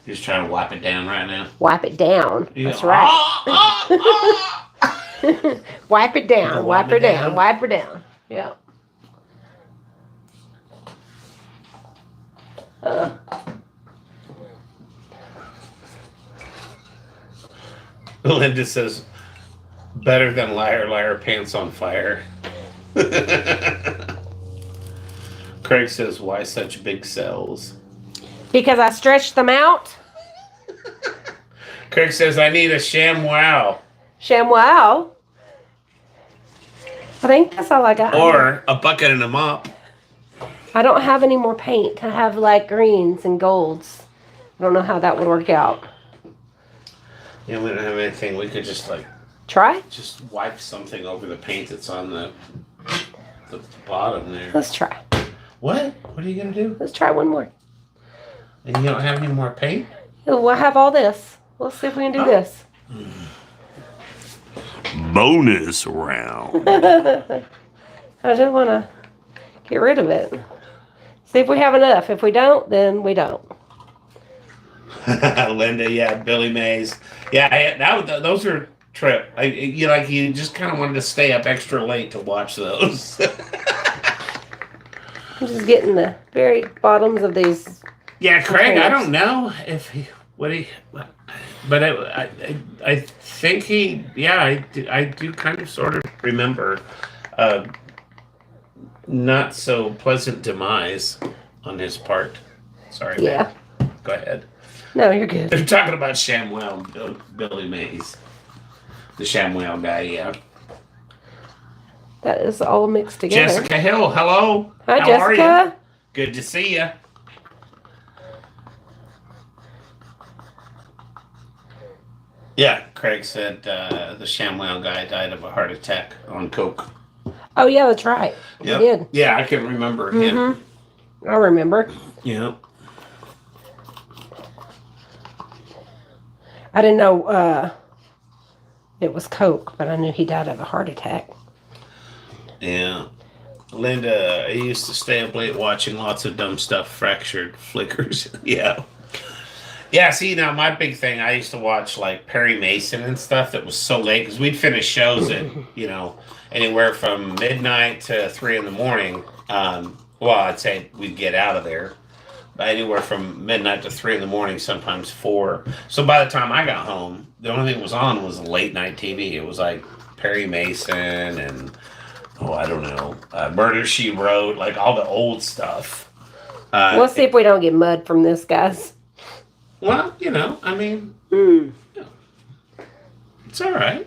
You're just trying to wipe it down right now. Wipe it down. Yeah. That's right. Wipe it down. Wipe her down. Wipe her down. Yeah. Linda says, better than liar, liar, pants on fire. Craig says, why such big cells? Because I stretched them out. Craig says, I need a ShamWow. ShamWow. I think that's all I got. Or a bucket and a mop. I don't have any more paint. I have like greens and golds. I don't know how that would work out. Yeah, we don't have anything. We could just Try? just wipe something over the paint that's on the bottom there. Let's try. What? What are you going to do? Let's try one more. And you don't have any more paint? We'll have all this. Let's see if we can do this. Bonus round. I just want to get rid of it. See if we have enough. If we don't, then we don't. Linda, yeah, Billy Mays. Yeah, those are trip. You just kind of wanted to stay up extra late to watch those. I'm just getting the very bottoms of these. Yeah, Craig, I don't know if but I think I do kind of sort of remember not so pleasant demise on his part. Sorry, Yeah. man. Go ahead. No, you're good. They're talking about ShamWow, Billy Mays. The ShamWow guy, yeah. That is all mixed together. Jessica Hill, hello. Hi, How are you? Jessica. Good to see you. Yeah, Craig said the ShamWow guy died of a heart attack on coke. Oh yeah, that's right. He Yep. did. Yeah, I can remember him. Mm-hmm. I remember. Yep. I didn't know it was Coke, but I knew he died of a heart attack. Yeah. Linda, I used to stay up late watching lots of dumb stuff, fractured flickers. Yeah. Yeah, see, now my big thing, I used to watch like Perry Mason and stuff that was so late because we'd finish shows at, anywhere from midnight to 3 in the morning. Well, I'd say we'd get out of there anywhere from midnight to 3 in the morning, sometimes four. So by the time I got home, the only thing that was on was late night TV. It was like Perry Mason and, oh, I don't know, Murder She Wrote, like all the old stuff. We'll see if we don't get mud from this, guys. Well, I mean, it's all right.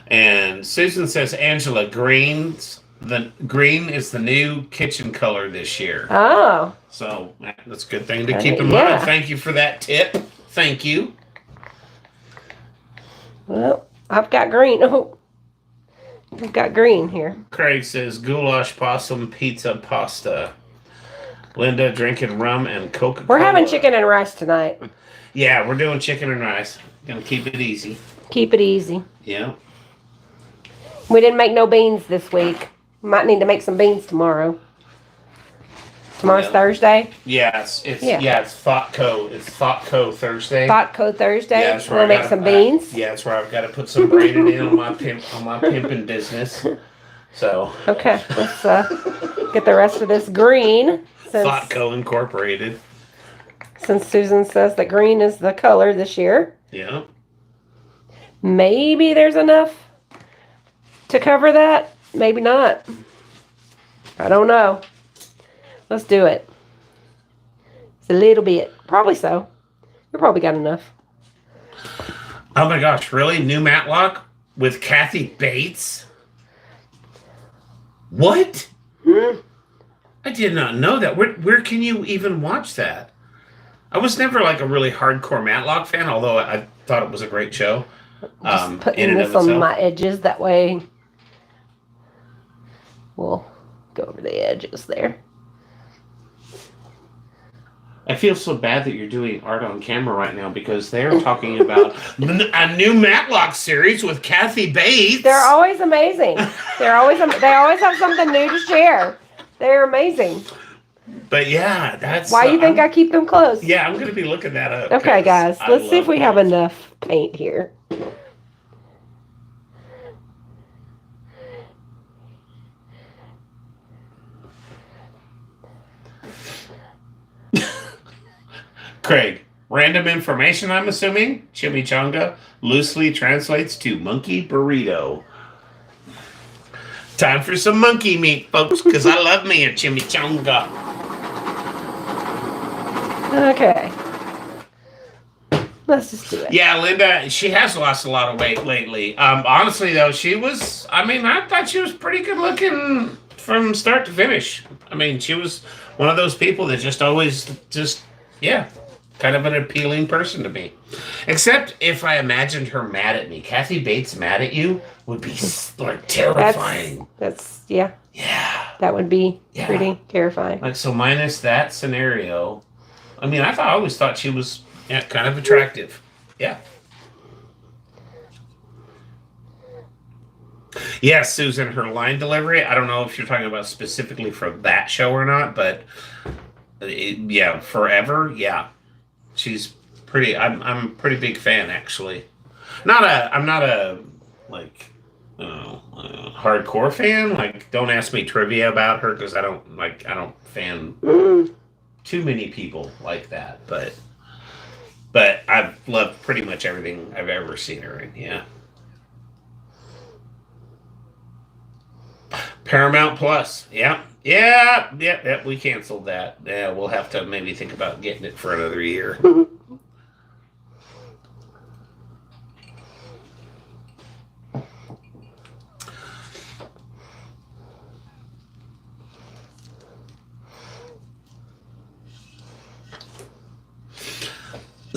And Susan says, Angela, the green is the new kitchen color this year. Oh. So that's a good thing to keep in mind. Thank you for that tip. Thank you. Well, I've got green. Oh, I've got green here. Craig says, goulash, possum, pizza, pasta. Linda drinking rum and Coca-Cola. We're having chicken and rice tonight. Yeah, we're doing chicken and rice. Gonna keep it easy. Keep it easy. Yeah. We didn't make no beans this week. Might need to make some beans tomorrow. Tomorrow's Thursday. Yeah, it's Thoughtco. It's Thoughtco Thursday. Thoughtco Thursday. Yeah, that's where we'll make some beans. Yeah, that's where I've got to put some braided in on my pimping business. So okay, let's get the rest of this green. Thoughtco Incorporated. Since Susan says that green is the color this year. Yeah. Maybe there's enough to cover that. Maybe not. I don't know. Let's do it. It's a little bit. Probably so. We probably got enough. Oh my gosh, really? New Matlock with Kathy Bates? What? I did not know that. Where can you even watch that? I was never like a really hardcore Matlock fan, although I thought it was a great show. Just putting this on my edges, that way we'll go over the edges there. I feel so bad that you're doing art on camera right now because they're talking about a new Matlock series with Kathy Bates. They're always amazing. They always have something new to share. They're amazing. But yeah, that's why you think I keep them close. Yeah, I'm going to be looking that up. Okay, guys, let's see if we have enough paint here. Craig, random information, I'm assuming. Chimichanga loosely translates to monkey burrito. Time for some monkey meat, folks, because I love me a chimichanga. Okay. Let's just do it. Yeah, Linda, she has lost a lot of weight lately. Honestly, though, I thought she was pretty good looking from start to finish. I mean, she was one of those people that kind of an appealing person to me. Except if I imagined her mad at me. Kathy Bates mad at you would be like terrifying. Yeah. That would be pretty terrifying. Like, so minus that scenario, I mean, I always thought she was kind of attractive. Yeah. Yes, Susan, her line delivery, I don't know if you're talking about specifically for that show or not, but forever, yeah. She's pretty, I'm a pretty big fan, actually. I'm not a hardcore fan. Like, don't ask me trivia about her because I don't fan too many people like that. But I've loved pretty much everything I've ever seen her in. Yeah. Paramount Plus. Yeah. We canceled that. Yeah, we'll have to maybe think about getting it for another year.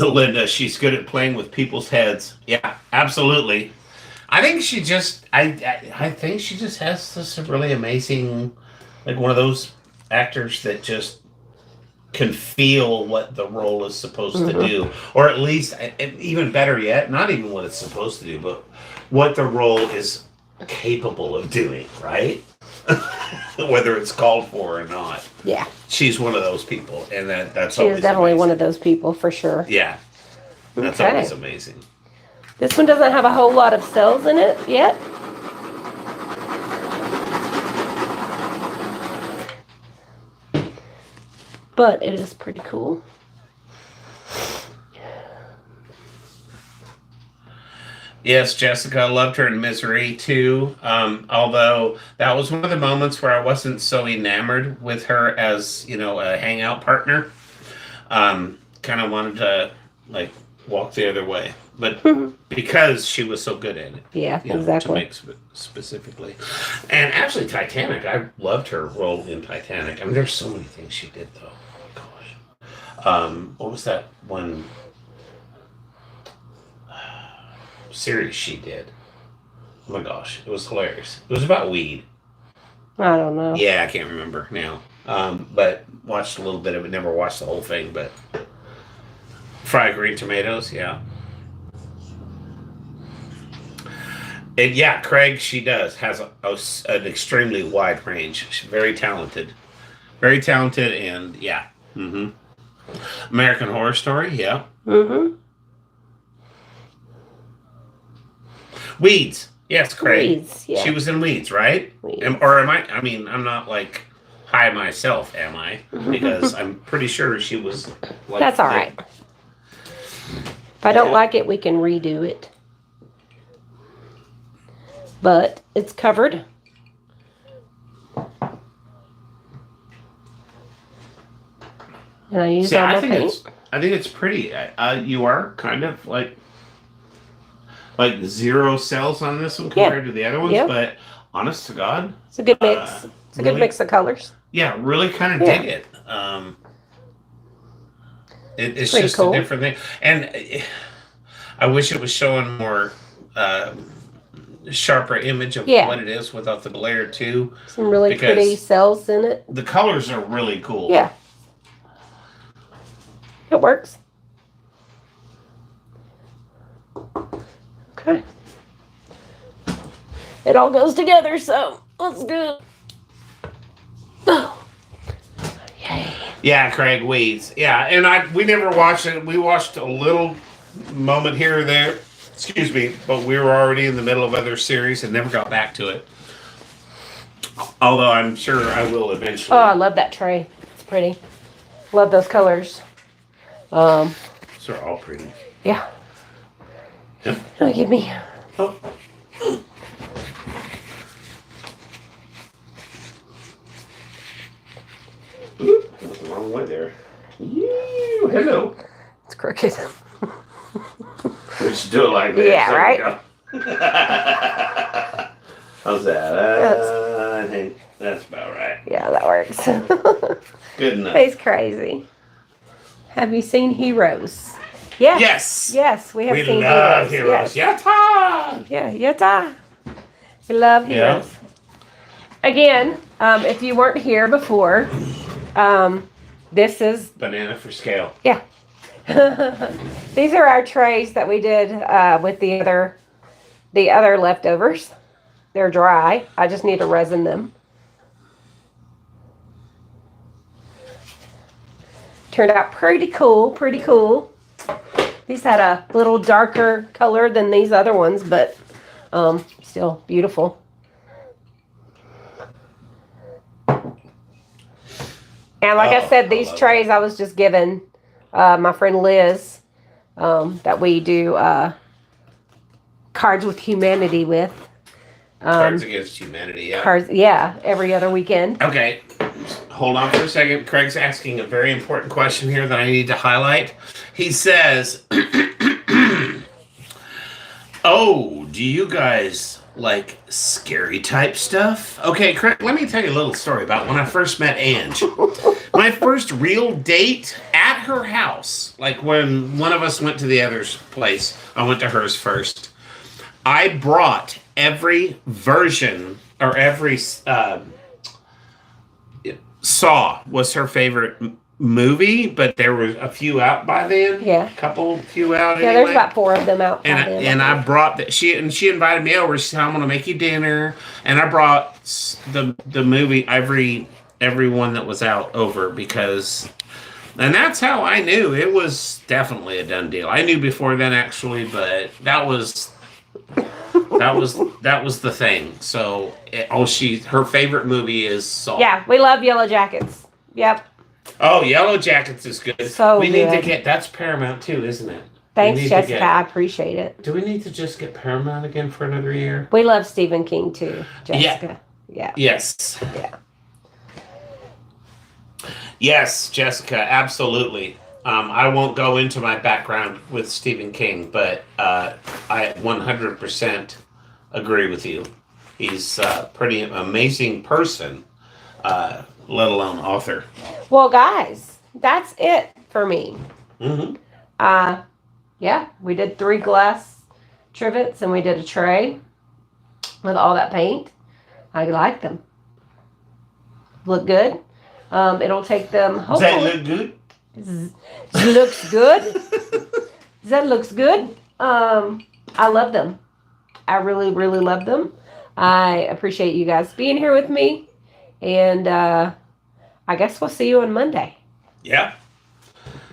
Linda, she's good at playing with people's heads. Yeah, absolutely. I think she just, I think she just has this really amazing, like one of those actors that just can feel what the role is supposed to do, or at least, even better yet, not even what it's supposed to do, but what the role is capable of doing, right? Whether it's called for or not. Yeah. She's one of those people, and that's She is definitely one of those people for sure. Yeah. That's always amazing. This one doesn't have a whole lot of cells in it yet. But it is pretty cool. Yes, Jessica, loved her in Misery too. Although that was one of the moments where I wasn't so enamored with her as, a hangout partner. Kind of wanted to like walk the other way, but because she was so good at it. Yeah, exactly. To make specifically, and actually, Titanic. I loved her role in Titanic. I mean, there's so many things she did though. What was that one series she did? Oh my gosh, it was hilarious. It was about weed. I don't know. Yeah, I can't remember now. But watched a little bit of it. Never watched the whole thing, but Fried Green Tomatoes, yeah. And yeah, Craig, she has an extremely wide range. She's very talented, and yeah. American Horror Story, yeah. Weeds, yes, Craig. Weeds, yeah. She was in Weeds, right? Weeds. Or am I? I mean, I'm not like high myself, am I? Because I'm pretty sure she was. Like, that's all right. If I don't like it, we can redo it. But it's covered. And I use all my paint. I think it's pretty. You are kind of like 0 cells on this one compared to the other ones, but honest to God, it's a good mix. It's a good mix of colors. Yeah, really kind of dig it. It's just cool. A different thing, and I wish it was showing more sharper image of what it is without the glare too. Some really pretty cells in it. The colors are really cool. Yeah. It works. Okay. It all goes together, so let's do it. Oh. Yay. Yeah, Craig, Weeds. Yeah, and we never watched it. We watched a little moment here or there. Excuse me, but we were already in the middle of other series and never got back to it. Although I'm sure I will eventually. Oh, I love that tray. It's pretty. Love those colors. Those are all pretty. Yeah. Yep. Oh, give me. Oh. Oop, went the wrong way there. Hello. It's crooked. We should do it like this. Yeah, there right? How's that? I think that's about right. Yeah, that works. Good enough. He's crazy. Have you seen Heroes? Yes. Yes. Yes, we have seen Heroes. We love Heroes. Yes. Yatta! Yeah, yatta. We love Heroes. Yeah. Again, if you weren't here before, this is... Banana for scale. Yeah. These are our trays that we did with the other leftovers. They're dry. I just need to resin them. Turned out pretty cool, pretty cool. These had a little darker color than these other ones, but still beautiful. And like I said, these trays I was just given my friend Liz that we do Cards with Humanity with. Cards Against Humanity, yeah. Cards, yeah, every other weekend. Okay, hold on for a second. Craig's asking a very important question here that I need to highlight. He says, oh, do you guys like scary type stuff. Okay, Craig, let me tell you a little story about when I first met Ange. My first real date at her house, like when one of us went to the other's place, I went to hers first. I brought every version or every Saw was her favorite movie, but there were a few out by then. Yeah. Few out. Yeah, anyway. there's about 4 of them out by then. And I brought that she invited me over. She said, "I'm going to make you dinner," and I brought the movie every one that was out over because, and that's how I knew it was definitely a done deal. I knew before then actually, but that was the thing. So her favorite movie is Saw. Yeah, we love Yellow Jackets. Yep. Oh, Yellow Jackets is good. So we need good. to get that's Paramount too, isn't it? Thanks, Jessica. I appreciate it. Do we need to just get Paramount again for another year? We love Stephen King too, Jessica. Yeah. Yes. Yeah. Yes, Jessica, absolutely. I won't go into my background with Stephen King, but I 100% agree with you. He's a pretty amazing person, let alone author. Well, guys, that's it for me. Mm-hmm. Yeah, we did 3 glass trivets and we did a tray with all that paint. I like them. Look good. It'll take them. Does that look good? Looks good. That looks good. I love them. I really, really love them. I appreciate you guys being here with me. And I guess we'll see you on Monday. Yeah.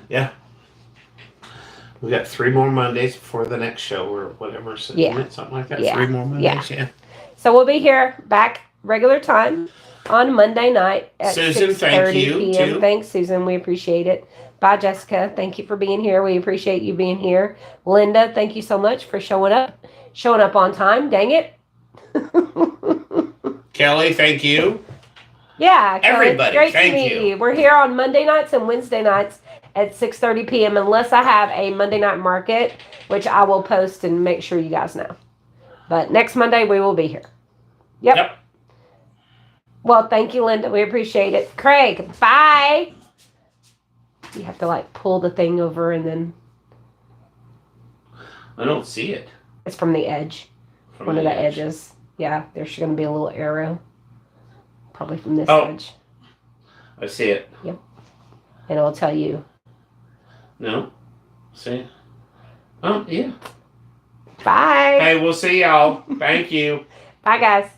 Yeah. We got 3 more Mondays before the next show or whatever. Yeah. Something like that. Yeah. 3 more Mondays, yeah. So we'll be here back regular time on Monday night at Susan, 6:30 thank you, p.m. too. Thanks, Susan. We appreciate it. Bye, Jessica. Thank you for being here. We appreciate you being here. Linda, thank you so much for showing up on time. Dang it. Kelly, thank you. Yeah, Kelly, Everybody, great thank to meet you. you. We're here on Monday nights and Wednesday nights at 6:30 p.m. unless I have a Monday night market, which I will post and make sure you guys know. But next Monday we will be here. Yep. Well, thank you, Linda. We appreciate it. Craig, bye. You have to pull the thing over and then I don't see it. it's from the edge. From One of the edge. edges. Yeah, there's going to be a little arrow. Probably from this Oh. edge. I see it. And it'll tell you. No? See? Oh, yeah. Bye. Hey, we'll see y'all. Thank you. Bye, guys.